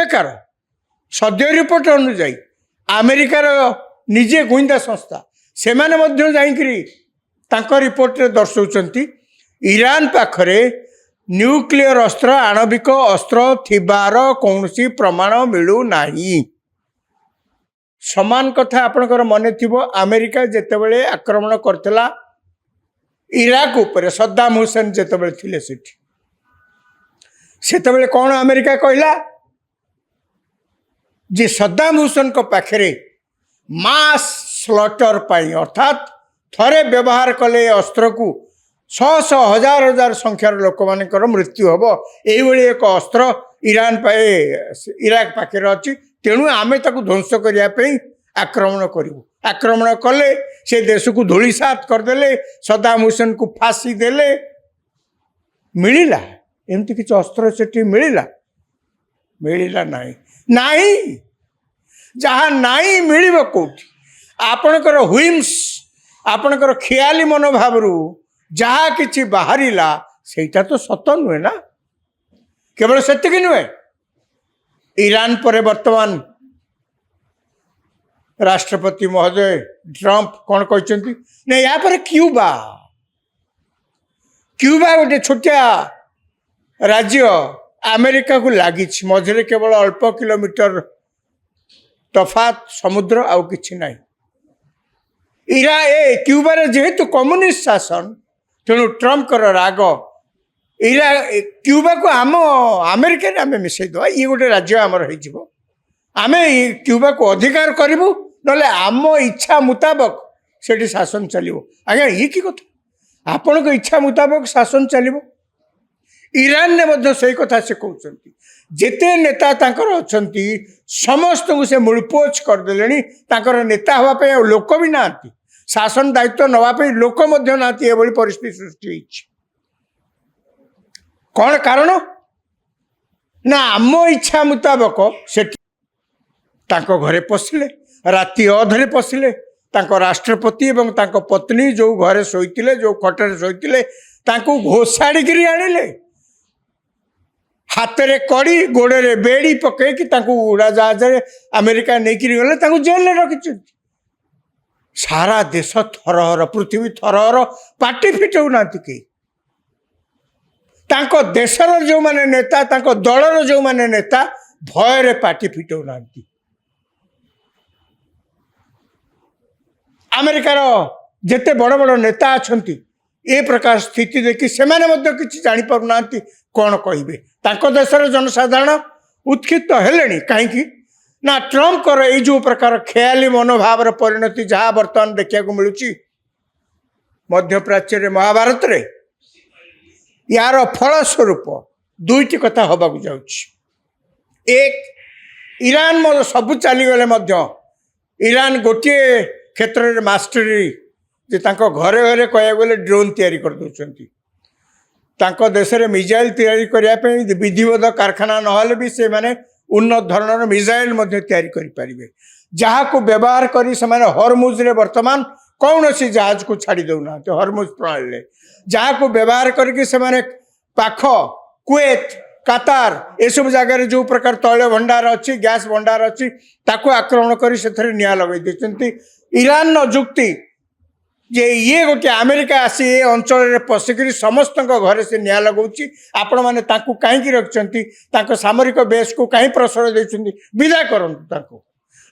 ଏବେକାର सद्य रिपोर्ट अनुजाई अमेरिकार निजे गुइंदा संस्था से रिपोर्ट रे दर्शाउछंती ईरान पाखरे न्यूक्लियर अस्त्र आणविक अस्त्र थिबार कौनसी प्रमाण मिलू नाही। समान कथा आपणकर मन थिबो अमेरिका जेतेबेले आक्रमण करथिला इराक उपरे सद्दाम हुसैन जेतेबेले थिले सेतेबेले कौन अमेरिका कहला जे सद्दाम हुसैन को पाखरे मास स्लॉटर पाई अर्थात थरे व्यवहार कले अस्त्र को शह शह हजार हजार संख्यार लोक मानकर मृत्यु हम यही एक अस्त्र ईरान इराक पाखे अच्छी तेणु आम ताकू ध्वंस करने आक्रमण करूँ आक्रमण कले से देश को धूलिसात करदे सद्दाम हुसैन को फांसी देले मिलला एमती किसी अस्त्र से मिलला मिलला नहीं नहीं जहाँ नहीं मिल कौटी आपणकर हुइम्स आपणकर खियाली मनोभाव जहाँ किसी बाहरिला सेटा तो सत नुहे ना केवल सेतिकी नुहे ईरान पर वर्तमान राष्ट्रपति महोदय ट्रंप कौन कहते नहीं या पर क्यूबा क्यूबा गोटे छोटिया राज्य अमेरिका को लगी मझे केवल अल्प किलोमीटर तफात समुद्र आउ किछि नहीं क्यूबार जेहेतु कम्युनिस्ट शासन तेणु ट्रंप कर राग क्यूबा को आम अमेरिका आम मिसई दवा ये गोटे राज्य आमर आम क्यूबा को अधिकार करूँ ना आम इच्छा मुताबक से शासन चलो आज्ञा ये कि कथा आपण को इच्छा मुताबक शासन चलो ईरान ने मध्य से कथा से कहते जेते नेता तांकर अछंती समस्त को से मूलपोच करदे नेता हवाई लोक भी ना शासन दायित्व नवाप लोक ना परिस्थिति सृष्टि कौन कारण ना आम इच्छा मुताबक से घरे पशिले राति अधरे पशिले राष्ट्रपति एवं पत्नी जो घरे शोते जो खटर शोते घोषाड़ी आनिले हाथ में कड़ी गोड़े बेड़ी पकईकि उड़ाजहाज अमेरिका नहीं गले जेल रखी सारा देश थरहर पृथ्वी थरहर पार्टी फिटाऊना कई देशर जो माने नेता दलर जो माने नेता भयर पार्टी फिटाऊना अमेरिकार जेते बड़ बड़ नेता अच्छा ए प्रकार स्थिति देखि से किसी जापारूना कौन कहे देशर जनसाधारण उत्क्षिप्त हेले कहीं ना ट्रंप कर ये जो प्रकार खेयाली मनोभाव परिणति जहाँ बर्तमान देखा मिलूँ मध्य प्राच्य महाभारत रे यार फलस्वरूप दुईटी कथा हवा एक ईरान सबू चलीगले ईरान गोटे क्षेत्र में मास्टरी जे घरे घरे कह गले ड्रोन तैयारी कर दौरान देश में मिसाइल तैयारी करने विधिवत कारखाना नहले भी से माने उन्नत धरणर मिसाइल तैयारी करें जहाँ को व्यवहार करी से हरमुज रे वर्तमान कौन सी जहाज को छाड़ी दौना हरमुज प्रणाली जहाँ को व्यवहार करके पाख कुवेत कतार ये सब जगह जो प्रकार तैल भंडार अच्छी गैस भंडार अच्छी आक्रमण कर निआ लगे देते ईरान जुक्ति जे ये गोटे अमेरिका आसी ए अंचल पशिक समस्त घरे से निआ लगाऊँ आपण मैंने कहीं रखिंट सामरिक बेस को कहीं प्रश्रय देते विदा करूँ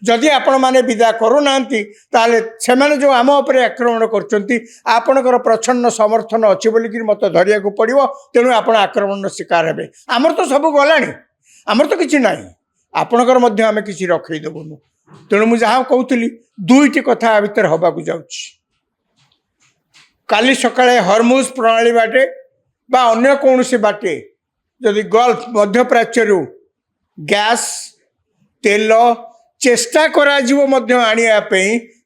जदि आपण मैंने विदा करूना से जो आम उपर आक्रमण कर प्रच्छन्न समर्थन अच्छी बोलिक मत धरिया को पड़ो तेणु आप आक्रमण शिकार हे आमर तो सब गला आमर तो किसी ना आपणकर आम किसी रखईदेवुनु तेणु मुझे जहाँ कहूली दुईटी कथा भितर हवा जाऊँ काली सकाळे हरमुज प्रणाली बाटे बा अन्य कौन सी बाटे जदि गल्फ मध्य प्राच्य गैस तेल चेष्टा करा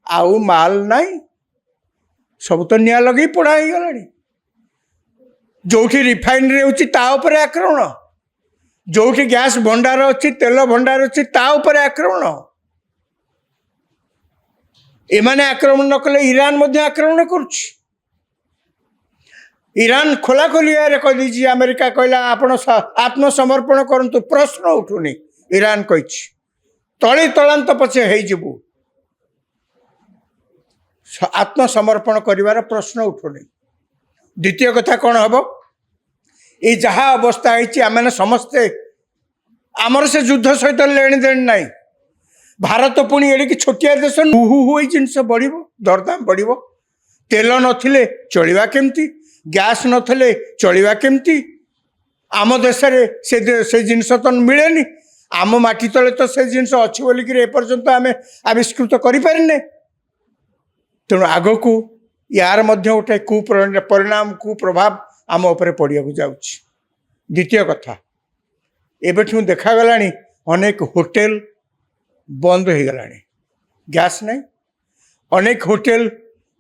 आउ माल नहीं सब तो निआ लगे पोड़ा हो गला जो रिफाइनरी होपर आक्रमण जो गैस भंडार अच्छी तेल भंडार अच्छी आक्रमण एमाने आक्रमण न कले ईरान आक्रमण करुच्ची ईरान खोला खोली कह अमेरिका कहला आपण आत्मसमर्पण करंतु प्रश्न उठुनी ଇରାନ କହିଛି ତଳି ତଳାନ୍ତ ପଛେ ହେଇଯିବୁ, ଆତ୍ମସମର୍ପଣ କରିବାର ପ୍ରଶ୍ନ ଉଠୁନି। ଦ୍ୱିତୀୟ କଥା କ'ଣ ହେବ, এই ଯାହା ଅବସ୍ଥା ହେଇଛି ଆମେ ସମସ୍ତେ ଆମର ସେ ଯୁଦ୍ଧ ସହିତ ଲେଣି ଦେଣି ନାହିଁ। ଭାରତ ପୁଣି ଏଡ଼ିକି ଛୋଟିଆ ଦେଶ, ହୁ ଏଇ ଜିନିଷ ବଢ଼ିବ, ଦରଦାମ ବଢ଼ିବ। ତେଲ ନଥିଲେ ଚଳିବା କେମିତି, ଗ୍ୟାସ୍ ନଥିଲେ ଚଳିବା କେମିତି? ଆମ ଦେଶରେ ସେ ଜିନିଷ ତ ମିଳେନି, ଆମ ମାଟି ତଳେ ତ ସେ ଜିନିଷ ଅଛି ବୋଲିକିରି ଏପର୍ଯ୍ୟନ୍ତ ଆମେ ଆବିଷ୍କୃତ କରିପାରିନେ। ତେଣୁ ଆଗକୁ ୟାର ମଧ୍ୟ ଗୋଟେ କୁପରିଣାମ କୁପ୍ରଭାବ ଆମ ଉପରେ ପଡ଼ିବାକୁ ଯାଉଛି। ଦ୍ୱିତୀୟ କଥା, ଏବେଠୁ ଦେଖାଗଲାଣି ଅନେକ ହୋଟେଲ ବନ୍ଦ ହୋଇଗଲାଣି, ଗ୍ୟାସ୍ ନାହିଁ। ଅନେକ ହୋଟେଲ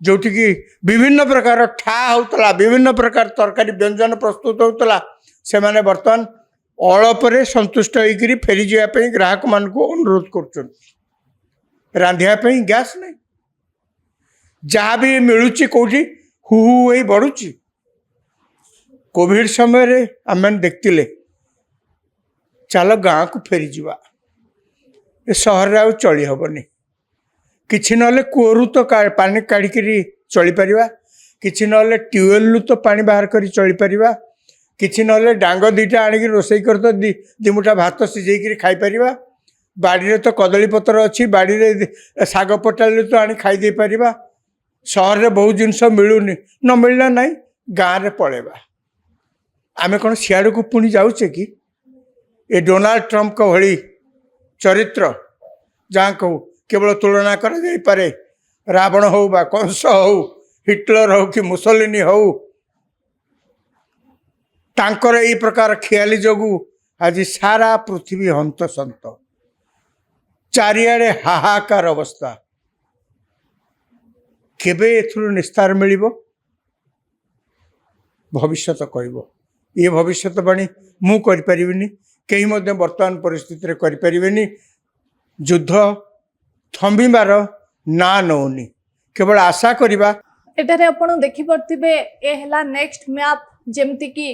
ଯେଉଁଠିକି ବିଭିନ୍ନ ପ୍ରକାର ଠା ହେଉଥିଲା, ବିଭିନ୍ନ ପ୍ରକାର ତରକାରୀ ବ୍ୟଞ୍ଜନ ପ୍ରସ୍ତୁତ ହେଉଥିଲା, ସେମାନେ ବର୍ତ୍ତମାନ ଅଳପରେ ସନ୍ତୁଷ୍ଟ ହୋଇକରି ଫେରିଯିବା ପାଇଁ ଗ୍ରାହକମାନଙ୍କୁ ଅନୁରୋଧ କରୁଛନ୍ତି। ରାନ୍ଧିବା ପାଇଁ ଗ୍ୟାସ୍ ନାହିଁ, ଯାହା ବି ମିଳୁଛି କେଉଁଠି ହୁ ହେଇ ବଢ଼ୁଛି। କୋଭିଡ଼ ସମୟରେ ଆମେମାନେ ଦେଖିଥିଲେ, ଚାଲ ଗାଁକୁ ଫେରିଯିବା, ଏ ସହରରେ ଆଉ ଚଳି ହେବନି। କିଛି ନହେଲେ କୂଅରୁ ତ ପାଣି କାଢ଼ିକିରି ଚଳିପାରିବା, କିଛି ନହେଲେ ଟ୍ୟୁବୱେଲ୍ରୁ ତ ପାଣି ବାହାର କରି ଚଳିପାରିବା, କିଛି ନହେଲେ ଡାଙ୍ଗ ଦୁଇଟା ଆଣିକି ରୋଷେଇ କରି ତ ଦୁଇ ମୁଠା ଭାତ ସିଝେଇକିରି ଖାଇପାରିବା। ବାଡ଼ିରେ ତ କଦଳୀପତ୍ର ଅଛି, ବାଡ଼ିରେ ଶାଗ ପଟାଳିରେ ତ ଆଣି ଖାଇ ଦେଇପାରିବା। ସହରରେ ବହୁତ ଜିନିଷ ମିଳୁନି, ନ ମିଳିଲା ନାହିଁ, ଗାଁରେ ପଳେଇବା। ଆମେ କ'ଣ ସିଆଡ଼କୁ ପୁଣି ଯାଉଛେ କି? ଏ ଡୋନାଲ୍ଡ ଟ୍ରମ୍ପଙ୍କ ଭଳି ଚରିତ୍ର ଯାହାଙ୍କୁ କେବଳ ତୁଳନା କରାଯାଇପାରେ, ରାବଣ ହଉ ବା କଂସ ହଉ, ହିଟଲର ହଉ କି ମୁସଲିନୀ ହଉ, ତାଙ୍କର ଏଇ ପ୍ରକାର ଖିଆଲି ଯୋଗୁଁ ଆଜି ସାରା ପୃଥିବୀ ହନ୍ତସନ୍ତ, ଚାରିଆଡ଼େ ହାହାକାର ଅବସ୍ଥା। କେବେ ଏଥିରୁ ନିସ୍ତାର ମିଳିବ ଭବିଷ୍ୟତ କହିବ। ଏ ଭବିଷ୍ୟତବାଣୀ ମୁଁ କରିପାରିବିନି, କେହି ମଧ୍ୟ ବର୍ତ୍ତମାନ ପରିସ୍ଥିତିରେ କରିପାରିବେନି। ଯୁଦ୍ଧ ଥମିବାର ନା ନେଉନି, କେବଳ ଆଶା କରିବା। ଏଠାରେ ଆପଣ ଦେଖିପାରୁଥିବେ, ଏ ହେଲା ନେକ୍ସଟ ମ୍ୟାପ୍, ଯେମିତିକି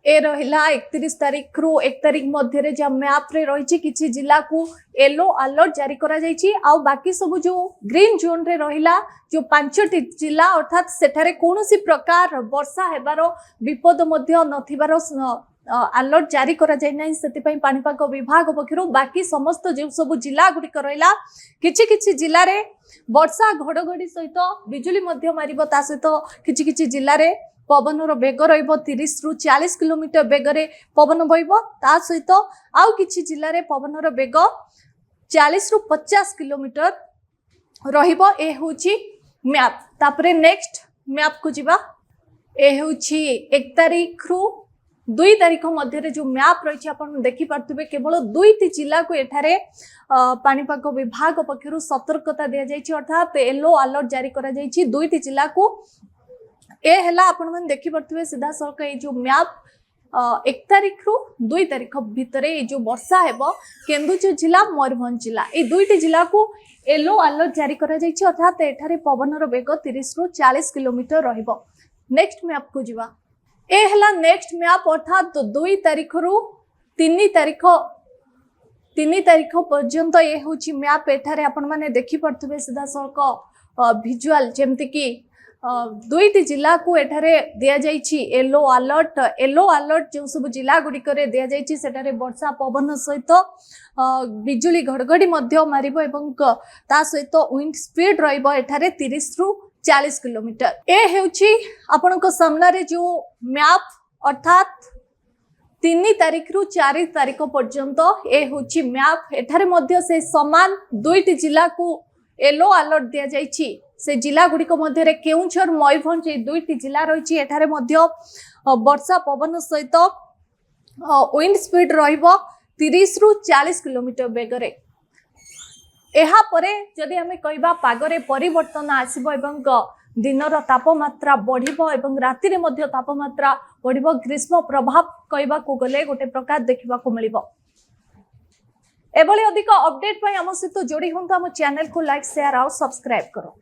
ए रहिला 31 तारीख रु 1 तारीख मध्य रे जब मैप रे रही किछि जिला को येलो अलर्ट जारी करा जायछि आ बाकी सब जो ग्रीन जोन रे रहिला जो 5टी जिला अर्थात सेठारे कोनोसी प्रकार वर्षा हेबारो विपद मध्य नथिबारो अलर्ट जारी करा जाय नै। सेति पई पाणीपाग विभाग पक्षरु बाकी समस्त जो सब जिला गुडी रहिला किछि किछि जिला रे वर्षा घड़घड़ी सहित बिजुली मध्य मारिबो, ता सहित किछि किछि जिला रे पवनर बेग रहिबो 30 रु 40 किलोमीटर बेगरे पवन बहिबो, ता सहित आउ किछि जिल्ला रे पवनर बेग 40 रु 50 किलोमीटर रहिबो। ए होछि मैप। तापरे नेक्स्ट मैप को जिबा, ए होछि 1 तारीख रु 2 तारीख मध्य रे जो मैप रही आपण देखि पारथुबे केवल 2टी जिला को एठारे पाणीपाग विभाग पक्षरु सतर्कता दिया जायछि, अर्थात येलो अलर्ट जारी करा जायछि 2टी जिला को। ए हला आपण मन देखि पारथुबे सीधा सळक ए जो मैप 1 तारीख रु 2 तारीख भितरे ए जो वर्षा हेबो केन्दुझर जिला मयूरभंज जिला ए 2टी जिला को येलो अलर्ट जारी करा जायछि, अर्थात एठारे पवनर बेग 30 रु 40 किलोमीटर रहिबो। नेक्स्ट मैप को जिबा, ए हला नेक्स्ट मैप अर्थात 2 तारीख रु 3 तारीख पर्यंत ए होछि मैप। एठारे आपण माने देखि पारथुबे सीधा सळक विजुअल जेमति कि 2टी जिला को एठारे दिया जायछि येलो अलर्ट। येलो अलर्ट जो सब जिला गुडी करे दिया जायछि सेटारे वर्षा पवन सहित बिजुली घड़घड़ी मध्य मारिबो एवं ता सहित विंड स्पीड रहिबो एठारे 30 रु 40 किलोमीटर। ए हेउछि आपनको सामना रे जो मैप, अर्थात 3 तारीख रु 4 तारीख पर्यंत ए होछि मैप। एठारे मध्य से समान 2टी जिला को येलो अलर्ट दिया जायछि। से जिला गुडी को मध्य रे केउंझर मयूरभंज ए 2टी जिला रहिछि, एठारे मध्य वर्षा पवन सहित विंड स्पीड रहिबो 30 रु 40 किलोमीटर बेगरे। एहा परे जदि हमें कहबा पागरे परिवर्तन आसीबो एवं दिनर तापमात्रा बढ़िबो एवं राति रे मध्य तापमात्रा बढ़िबो, ग्रीष्म प्रभाव कहबा को गले गोटे प्रकार देखिबा को मिलिबो। एभली अधिक अपडेट पई हम सहित जोड़ी हुंतु, हम चैनल को लाइक शेयर और सब्सक्राइब करो।